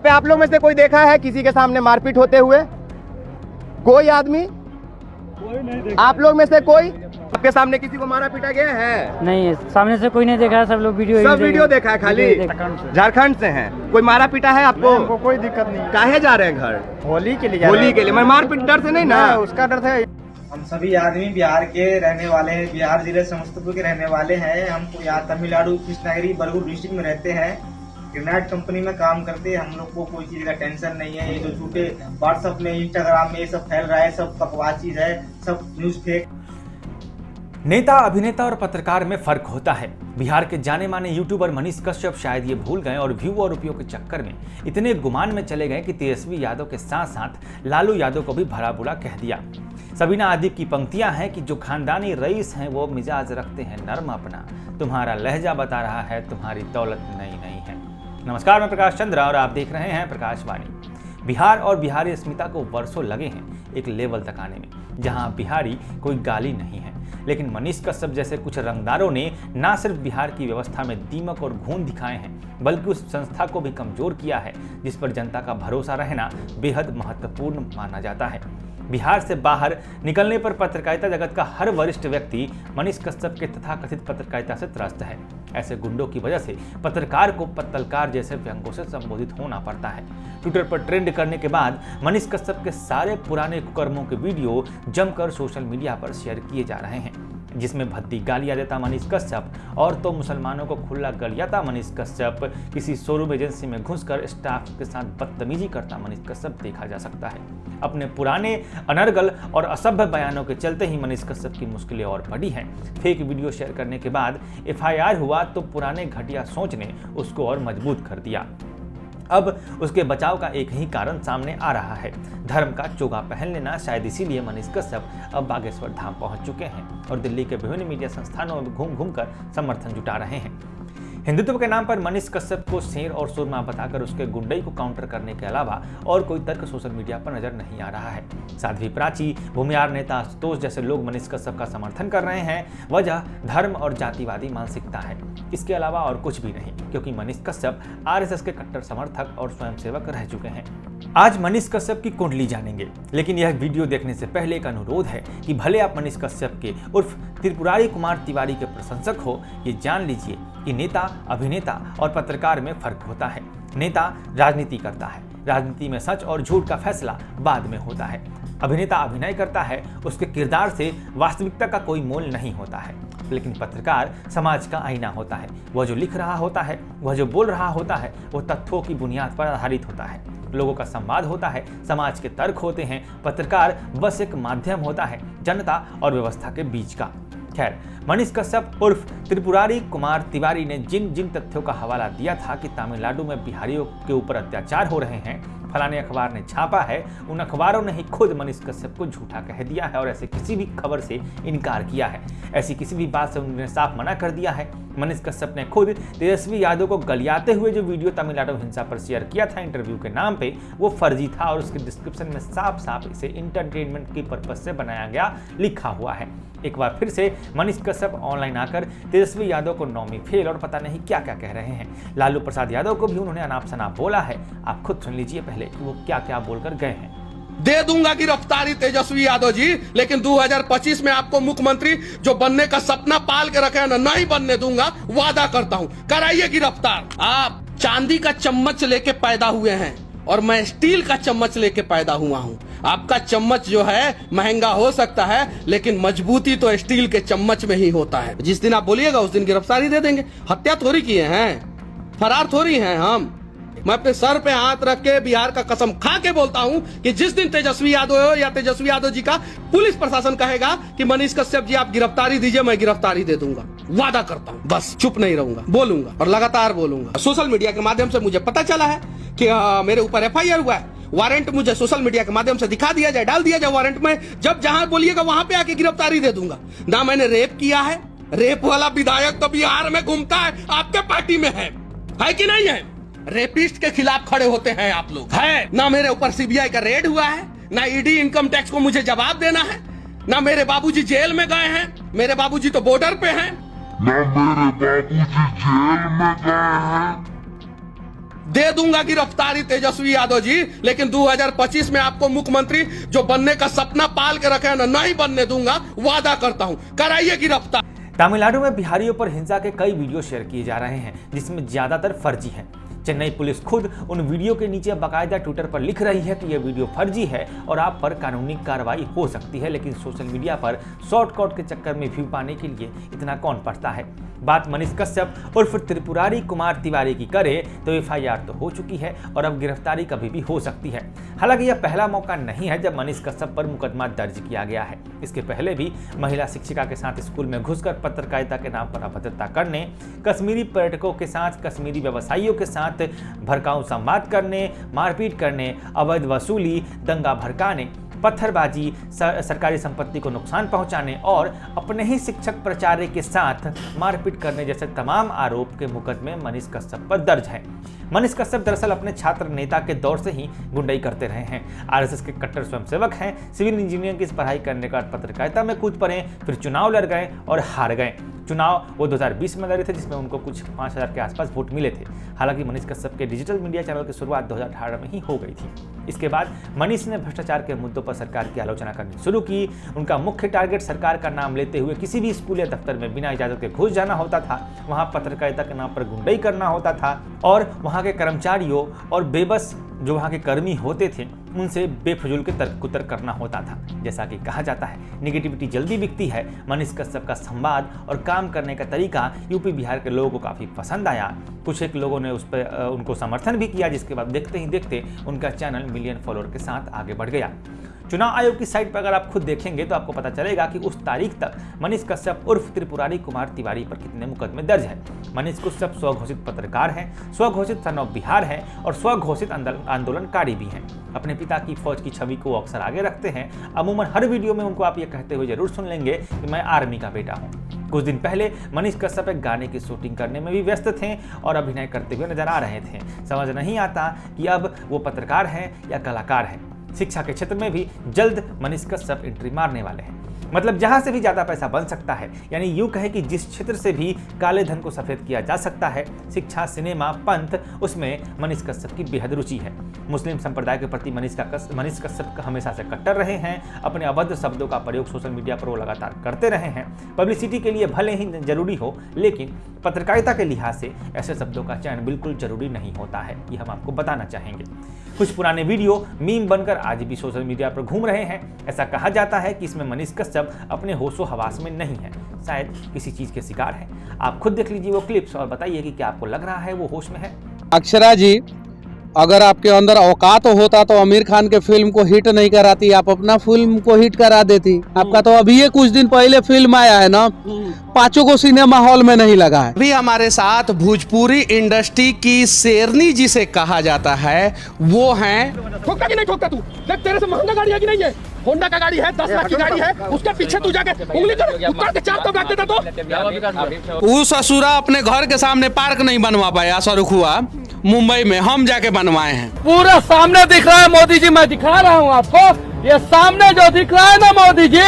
पे आप लोग में से कोई देखा है किसी के सामने मारपीट होते हुए? कोई आदमी? कोई नहीं देखा। आप लोग में से कोई आपके सामने किसी को मारा पीटा गया है? नहीं, सामने से कोई नहीं देखा है, सब लोग वीडियो देखा है खाली? झारखंड से हैं। कोई मारा पीटा है आपको? हमको कोई दिक्कत नहीं। काहे जा रहे हैं घर? होली के लिए होली के लिए। मैं मारपीट डर से नहीं ना? उसका डर था। हम सभी आदमी बिहार के रहने वाले हैं, बिहार जिले समस्तीपुर के रहने वाले हैं। हमको यहाँ तमिलनाडु कृष्णगिरी बरगुर डिस्ट्रिक्ट में रहते हैं। ग्रेनाइट कंपनी में काम करते हैं। हम लोग को कोई चीज का टेंशन नहीं है। ये जो झूठे व्हाट्सएप में, इंस्टाग्राम में ये सब फैल रहा है, सब बकवास चीज है, सब न्यूज फेक। नेता, अभिनेता और पत्रकार में फर्क होता है। बिहार के जाने माने यूट्यूबर मनीष कश्यप शायद ये भूल गए और व्यू और रुपयों के चक्कर में इतने गुमान में चले गए कि तेजस्वी यादव के साथ साथ लालू यादव को भी भला बुरा कह दिया। सबीना आदिब की पंक्तियां हैं कि जो खानदानी रईस हैं वो मिजाज रखते हैं नर्म अपना, तुम्हारा लहजा बता रहा है तुम्हारी दौलत नई नहीं है। नमस्कार, मैं प्रकाश चंद्रा और आप देख रहे हैं प्रकाशवाणी। बिहार और बिहारी अस्मिता को वर्षों लगे हैं एक लेवल तक आने में जहां बिहारी कोई गाली नहीं है, लेकिन मनीष कश्यप जैसे कुछ रंगदारों ने ना सिर्फ बिहार की व्यवस्था में दीमक और घून दिखाए हैं, बल्कि उस संस्था को भी कमजोर किया है जिस पर जनता का भरोसा रहना बेहद महत्वपूर्ण माना जाता है। बिहार से बाहर निकलने पर पत्रकारिता जगत का हर वरिष्ठ व्यक्ति मनीष कश्यप के तथाकथित पत्रकारिता से त्रस्त है। ऐसे गुंडों की वजह से पत्रकार को पत्तलकार जैसे व्यंग्यों से संबोधित होना पड़ता है। ट्विटर पर ट्रेंड करने के बाद मनीष कश्यप के सारे पुराने कुकर्मों के वीडियो जमकर सोशल मीडिया पर शेयर किए जा रहे हैं, जिसमें भद्दी गालियां देता मनीष कश्यप और तो मुसलमानों को खुला गलियाता मनीष कश्यप, किसी शोरूम एजेंसी में घुसकर स्टाफ के साथ बदतमीजी करता मनीष कश्यप देखा जा सकता है। अपने पुराने अनर्गल और असभ्य बयानों के चलते ही मनीष कश्यप की मुश्किलें और बढ़ी हैं। फेक वीडियो शेयर करने के बाद FIR हुआ तो पुराने घटिया सोच ने उसको और मजबूत कर दिया। अब उसके बचाव का एक ही कारण सामने आ रहा है, धर्म का चोगा पहन लेना। शायद इसीलिए मनीष कश्यप अब बागेश्वर धाम पहुंच चुके हैं और दिल्ली के विभिन्न मीडिया संस्थानों में घूम घूम कर समर्थन जुटा रहे हैं। हिंदुत्व के नाम पर मनीष कश्यप को शेर और सुरमा बताकर उसके गुंडई को काउंटर करने के अलावा और कोई तर्क सोशल मीडिया पर नजर नहीं आ रहा है। साध्वी प्राची, भूमिहार नेता आशुतोष जैसे लोग मनीष कश्यप का समर्थन कर रहे हैं। वजह धर्म और जातिवादी मानसिकता है, इसके अलावा और कुछ भी नहीं, क्योंकि मनीष कश्यप RSS के कट्टर समर्थक और स्वयंसेवक रह चुके हैं। आज मनीष कश्यप की कुंडली जानेंगे, लेकिन यह वीडियो देखने से पहले एक अनुरोध है कि भले आप मनीष कश्यप के उर्फ त्रिपुरारी कुमार तिवारी के प्रशंसक हो, ये जान लीजिए कि नेता, अभिनेता और पत्रकार में फर्क होता है। नेता राजनीति करता है, राजनीति में सच और झूठ का फैसला बाद में होता है। अभिनेता अभिनय करता है, उसके किरदार से वास्तविकता का कोई मोल नहीं होता है। लेकिन पत्रकार समाज का आईना होता है। वह जो लिख रहा होता है, वह जो बोल रहा होता है, वो तथ्यों की बुनियाद पर आधारित होता है। लोगों का संवाद होता है, समाज के तर्क होते हैं। पत्रकार बस एक माध्यम होता है जनता और व्यवस्था के बीच का। खैर, मनीष कश्यप उर्फ त्रिपुरारी कुमार तिवारी ने जिन जिन तथ्यों का हवाला दिया था कि तमिलनाडु में बिहारियों के ऊपर अत्याचार हो रहे हैं, फलाने अखबार ने छापा है, उन अखबारों ने ही खुद मनीष कश्यप को झूठा कह दिया है और ऐसे किसी भी खबर से इनकार किया है। ऐसी किसी भी बात से उन्होंने साफ मना कर दिया है। मनीष कश्यप ने खुद तेजस्वी यादव को गलियाते हुए जो वीडियो तमिलनाडु हिंसा पर शेयर किया था इंटरव्यू के नाम पे, वो फर्जी था और उसके डिस्क्रिप्शन में साफ साफ इसे इंटरटेनमेंट की पर्पज से बनाया गया लिखा हुआ है। एक बार फिर से मनीष कश्यप ऑनलाइन आकर तेजस्वी यादव को नौमी फेल और पता नहीं क्या क्या कह रहे हैं। लालू प्रसाद यादव को भी उन्होंने अनाप शनाप बोला है। आप खुद सुन लीजिए पहले कि वो क्या क्या बोलकर गए हैं। दे दूंगा गिरफ्तारी तेजस्वी यादव जी, लेकिन 2025 में आपको मुख्यमंत्री जो बनने का सपना पाल के रखे हैं ना, नहीं बनने दूंगा, वादा करता हूं। कराइए गिरफ्तार। आप चांदी का चम्मच लेके पैदा हुए हैं और मैं स्टील का चम्मच लेके पैदा हुआ हूं। आपका चम्मच जो है महंगा हो सकता है, लेकिन मजबूती तो स्टील के चम्मच में ही होता है। जिस दिन आप बोलिएगा उस दिन गिरफ्तारी दे देंगे। हत्या थोड़ी किए हैं, फरार थोड़ी हैं हम। मैं अपने सर पे हाथ रख के बिहार का कसम खा के बोलता हूं कि जिस दिन तेजस्वी यादव या तेजस्वी यादव जी का पुलिस प्रशासन कहेगा कि मनीष कश्यप जी आप गिरफ्तारी दीजिए, मैं गिरफ्तारी दे दूंगा। वादा करता हूं, बस चुप नहीं रहूंगा, बोलूंगा और लगातार बोलूंगा। सोशल मीडिया के माध्यम से मुझे पता चला है कि मेरे ऊपर FIR हुआ है। वारंट मुझे सोशल मीडिया के माध्यम से दिखा दिया जाए, डाल दिया जाए वारंट में। जब जहां बोलिएगा वहां पे आके गिरफ्तारी दे दूंगा। ना मैंने रेप किया है, रेप वाला विधायक तो बिहार में घूमता है, आपके पार्टी में है कि नहीं है? रेपिस्ट के खिलाफ खड़े होते हैं आप लोग, है ना? मेरे ऊपर CBI का रेड हुआ है, ना ED इनकम टैक्स को मुझे जवाब देना है, ना मेरे बाबूजी जेल में गए हैं। मेरे बाबूजी तो बॉर्डर पे हैं। ना मेरे बाबूजी जेल में गए हैं। दे दूंगा गिरफ्तारी तेजस्वी यादव जी, लेकिन 2025 में आपको मुख्यमंत्री जो बनने का सपना पाल के रखे हैं ना, नहीं बनने दूंगा, वादा करता हूं। कराइए गिरफ्तार। तमिलनाडु में बिहारियों पर हिंसा के कई वीडियो शेयर किए जा रहे हैं, जिसमें ज्यादातर फर्जी हैं। चेन्नई पुलिस खुद उन वीडियो के नीचे बाकायदा ट्विटर पर लिख रही है कि यह वीडियो फर्जी है और आप पर कानूनी कार्रवाई हो सकती है, लेकिन सोशल मीडिया पर शॉर्टकट के चक्कर में व्यू पाने के लिए इतना कौन पढ़ता है। बात मनीष कश्यप उर्फ त्रिपुरारी कुमार तिवारी की करे तो एफआईआर तो हो चुकी है और अब गिरफ्तारी कभी भी हो सकती है। हालांकि यह पहला मौका नहीं है जब मनीष कश्यप पर मुकदमा दर्ज किया गया है। इसके पहले भी महिला शिक्षिका के साथ स्कूल में घुसकर पत्रकारिता के नाम पर अभद्रता करने, कश्मीरी पर्यटकों के साथ, कश्मीरी व्यवसायियों के साथ भड़काऊ संवाद करने, मारपीट करने, अवैध वसूली, दंगा भड़काने, पत्थरबाजी, सरकारी संपत्ति को नुकसान पहुंचाने और अपने ही शिक्षक प्राचार्य के साथ मारपीट करने जैसे तमाम आरोप के मुकदमे मनीष कश्यप पर दर्ज हैं। मनीष कश्यप दरअसल अपने छात्र नेता के दौर से ही गुंडाई करते रहे हैं। आरएसएस के कट्टर स्वयंसेवक हैं। सिविल इंजीनियरिंग की पढ़ाई करने के बाद पत्रकारिता में कूद पड़े, फिर चुनाव लड़ गए और हार गए। चुनाव वो 2020 में लड़े थे, जिसमें उनको कुछ 5000 के आसपास वोट मिले थे। हालांकि मनीष कश्यप के डिजिटल मीडिया चैनल की शुरुआत 2018 में ही हो गई थी। इसके बाद मनीष ने भ्रष्टाचार के मुद्दों पर सरकार की आलोचना करनी शुरू की। उनका मुख्य टारगेट सरकार का नाम लेते हुए किसी भी स्कूल या दफ्तर में बिना इजाजत के घुस जाना होता था, वहां पत्रकारिता के नाम पर गुंडाई करना होता था और वहां के कर्मचारियों और बेबस जो वहां के कर्मी होते थे उनसे बेफजूल के तर्क कुतर्क करना होता था। जैसा कि कहा जाता है, निगेटिविटी जल्दी बिकती है। मनीष कश्यप का संवाद और काम करने का तरीका यूपी बिहार के लोगों को काफ़ी पसंद आया। कुछ एक लोगों ने उस पर उनको समर्थन भी किया, जिसके बाद देखते ही देखते उनका चैनल मिलियन फॉलोअर के साथ आगे बढ़ गया। चुनाव आयोग की साइट पर अगर आप खुद देखेंगे तो आपको पता चलेगा कि उस तारीख तक मनीष कश्यप उर्फ त्रिपुरारी कुमार तिवारी पर कितने मुकदमे दर्ज हैं। मनीष कश्यप स्वघोषित पत्रकार हैं, स्वघोषित सन ऑफ बिहार हैं और स्वघोषित आंदोलनकारी भी हैं। अपने पिता की फौज की छवि को अक्सर आगे रखते हैं। अमूमन हर वीडियो में उनको आप ये कहते हुए जरूर सुन लेंगे कि मैं आर्मी का बेटा हूँ। कुछ दिन पहले मनीष कश्यप एक गाने की शूटिंग करने में भी व्यस्त थे और अभिनय करते हुए नजर आ रहे थे। समझ नहीं आता कि अब वो पत्रकार हैं या कलाकार हैं। शिक्षा के क्षेत्र में भी जल्द मनीष कश्यप एंट्री मारने वाले हैं। मतलब जहां से भी ज्यादा पैसा बन सकता है, यानी यूं कहे कि जिस क्षेत्र से भी काले धन को सफेद किया जा सकता है, शिक्षा, सिनेमा, पंथ, उसमें मनीष कश्यप की बेहद रुचि है। मुस्लिम संप्रदाय के प्रति मनीष कश्यप हमेशा से कट्टर रहे हैं। अपने अभद्र शब्दों का प्रयोग सोशल मीडिया पर वो लगातार करते रहे हैं। पब्लिसिटी के लिए भले ही जरूरी हो, लेकिन पत्रकारिता के लिहाज से ऐसे शब्दों का चयन बिल्कुल जरूरी नहीं होता है, ये हम आपको बताना चाहेंगे। कुछ पुराने वीडियो मीम बनकर आज भी सोशल मीडिया पर घूम रहे हैं। ऐसा कहा जाता है कि इसमें मनीष कश्यप अपने होशो हवास में नहीं है, शायद किसी चीज के शिकार है। आप खुद देख लीजिए वो क्लिप्स और बताइए कि क्या आपको लग रहा है वो होश में है। अक्षरा जी, अगर आपके अंदर औकात होता तो आमिर खान के फिल्म को हिट नहीं कराती, आप अपना फिल्म को हिट करा देती। आपका तो अभी ये कुछ दिन पहले फिल्म आया है ना, 5 को सिनेमा हॉल में नहीं लगा है। अभी हमारे साथ भोजपुरी इंडस्ट्री की शेरनी जिसे कहा जाता है वो हैं। ठोकता कि नहीं ठोकता तू? देख तेरे से महंगा गाड़ी है कि नहीं है? होंडा का गाड़ी है, 10 लाख की गाड़ी है, उसके पीछे तू जाके उंगली कर के चार तो काट देता तो। वो ससुरा अपने घर के सामने पार्क नहीं बनवा पाया, सरुखुआ मुंबई में हम जाके बनवाए हैं। पूरा सामने दिख रहा है मोदी जी, मैं दिखा रहा हूँ आपको। ये सामने जो दिख रहा है ना मोदी जी,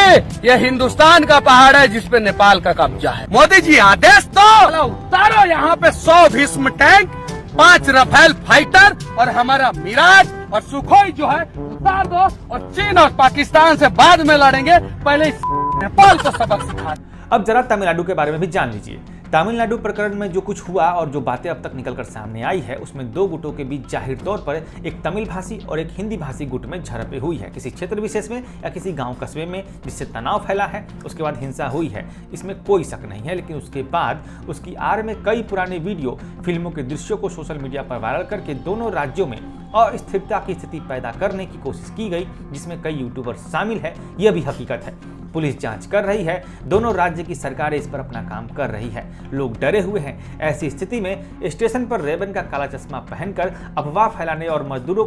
ये हिंदुस्तान का पहाड़ है जिसपे नेपाल का कब्जा है। मोदी जी आदेश दो, उतारो यहाँ पे 100 भीष्म टैंक, 5 रफेल फाइटर और हमारा मिराज और सुखोई जो है उतार दो, और चीन और पाकिस्तान से बाद में लड़ेंगे, पहले नेपाल को सबक सिखा। अब जरा तमिलनाडु के बारे में भी जान लीजिए। तमिलनाडु प्रकरण में जो कुछ हुआ और जो बातें अब तक निकलकर सामने आई है, उसमें 2 गुटों के बीच जाहिर तौर पर एक तमिल भाषी और एक हिंदी भाषी गुट में झड़पें हुई है, किसी क्षेत्र विशेष में या किसी गांव कस्बे में, जिससे तनाव फैला है। उसके बाद हिंसा हुई है, इसमें कोई शक नहीं है। लेकिन उसके बाद उसकी आड़ में कई पुराने वीडियो, फिल्मों के दृश्यों को सोशल मीडिया पर वायरल करके दोनों राज्यों में अस्थिरता की स्थिति पैदा करने की कोशिश की गई, जिसमें कई यूट्यूबर शामिल है। यह भी हकीकत है। पुलिस जांच कर रही है, दोनों राज्य की सरकारें इस पर अपना काम कर रही है। लोग डरे हुए हैं। ऐसी स्थिति में स्टेशन पर रेबन का काला चश्मा पहनकर अफवाह फैलाने और मजदूरों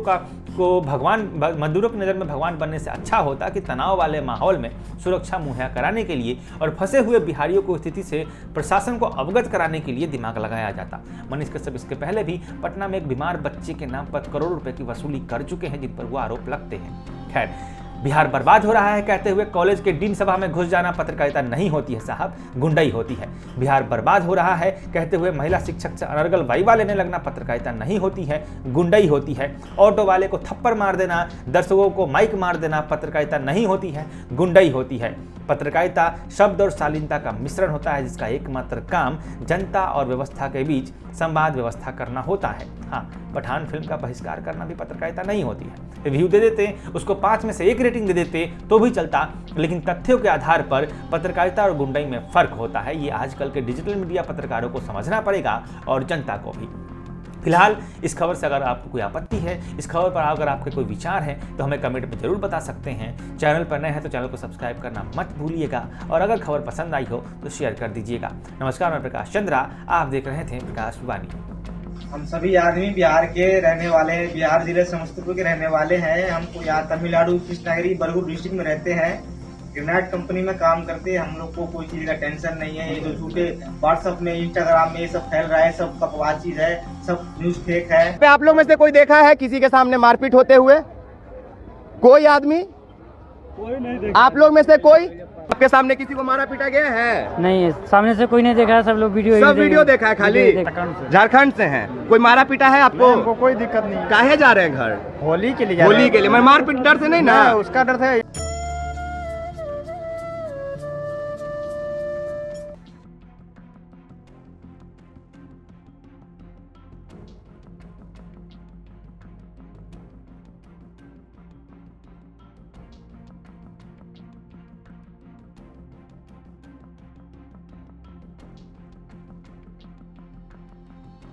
की नज़र में भगवान बनने से अच्छा होता कि तनाव वाले माहौल में सुरक्षा मुहैया कराने के लिए और फंसे हुए बिहारियों को स्थिति से प्रशासन को अवगत कराने के लिए दिमाग लगाया जाता। मनीष कश्यप इसके पहले भी पटना में एक बीमार बच्चे के नाम पर करोड़ों रुपए की वसूली कर चुके हैं, जिन पर वो आरोप लगते हैं। खैर, बिहार बर्बाद हो रहा है कहते हुए कॉलेज के डीन सभा में घुस जाना पत्रकारिता नहीं होती है साहब, गुंडाई होती है। बिहार बर्बाद हो रहा है कहते हुए महिला शिक्षक से अनर्गल वाइवा लेने लगना पत्रकारिता नहीं होती है, गुंडाई होती है। ऑटो वाले को थप्पड़ मार देना, दर्शकों को माइक मार देना पत्रकारिता नहीं होती है, गुंडाई होती है। पत्रकारिता शब्द और शालीनता का मिश्रण होता है, जिसका एकमात्र काम जनता और व्यवस्था के बीच संवाद व्यवस्था करना होता है। हाँ, पठान फिल्म का बहिष्कार करना भी पत्रकारिता नहीं होती है। रिव्यू दे देते, उसको 5 में से 1 रेटिंग दे देते तो भी चलता, लेकिन तथ्यों के आधार पर पत्रकारिता और गुंडाई में फर्क होता है। ये आजकल के डिजिटल मीडिया पत्रकारों को समझना पड़ेगा और जनता को भी। फिलहाल इस खबर से अगर आपको कोई आपत्ति है, इस खबर पर अगर आपके कोई विचार हैं तो हमें कमेंट में जरूर बता सकते हैं। चैनल पर नए हैं तो चैनल को सब्सक्राइब करना मत भूलिएगा और अगर खबर पसंद आई हो तो शेयर कर दीजिएगा। नमस्कार, मैं प्रकाश चंद्रा, आप देख रहे थे प्रकाश वाणी। हम सभी आदमी बिहार के रहने वाले हैं, बिहार जिले समस्तीपुर के रहने वाले हैं। हमको यहाँ तमिलनाडु कृष्णगिरी बरगुर डिस्ट्रिक्ट में रहते हैं। ग्रेनाइट कंपनी में काम करते हैं। हम लोग को कोई चीज का टेंशन नहीं है। ये जो झूठे व्हाट्सएप में, इंस्टाग्राम में ये सब फैल रहा है, सब बकवास चीज है, सब न्यूज फेक है। पे आप लोग में से कोई देखा है किसी के सामने मारपीट होते हुए? कोई आदमी? कोई नहीं देखा। आप लोग में से कोई आपके सामने किसी को मारा पीटा गया है? नहीं, सामने से कोई नहीं देखा है, सब लोग सब वीडियो देखा है खाली? झारखंड से हैं। कोई मारा पीटा है आपको? हमको कोई दिक्कत नहीं। काहे जा रहे हैं घर? होली के लिए होली के लिए? मैं मारपीट डर से नहीं ना? उसका डर था।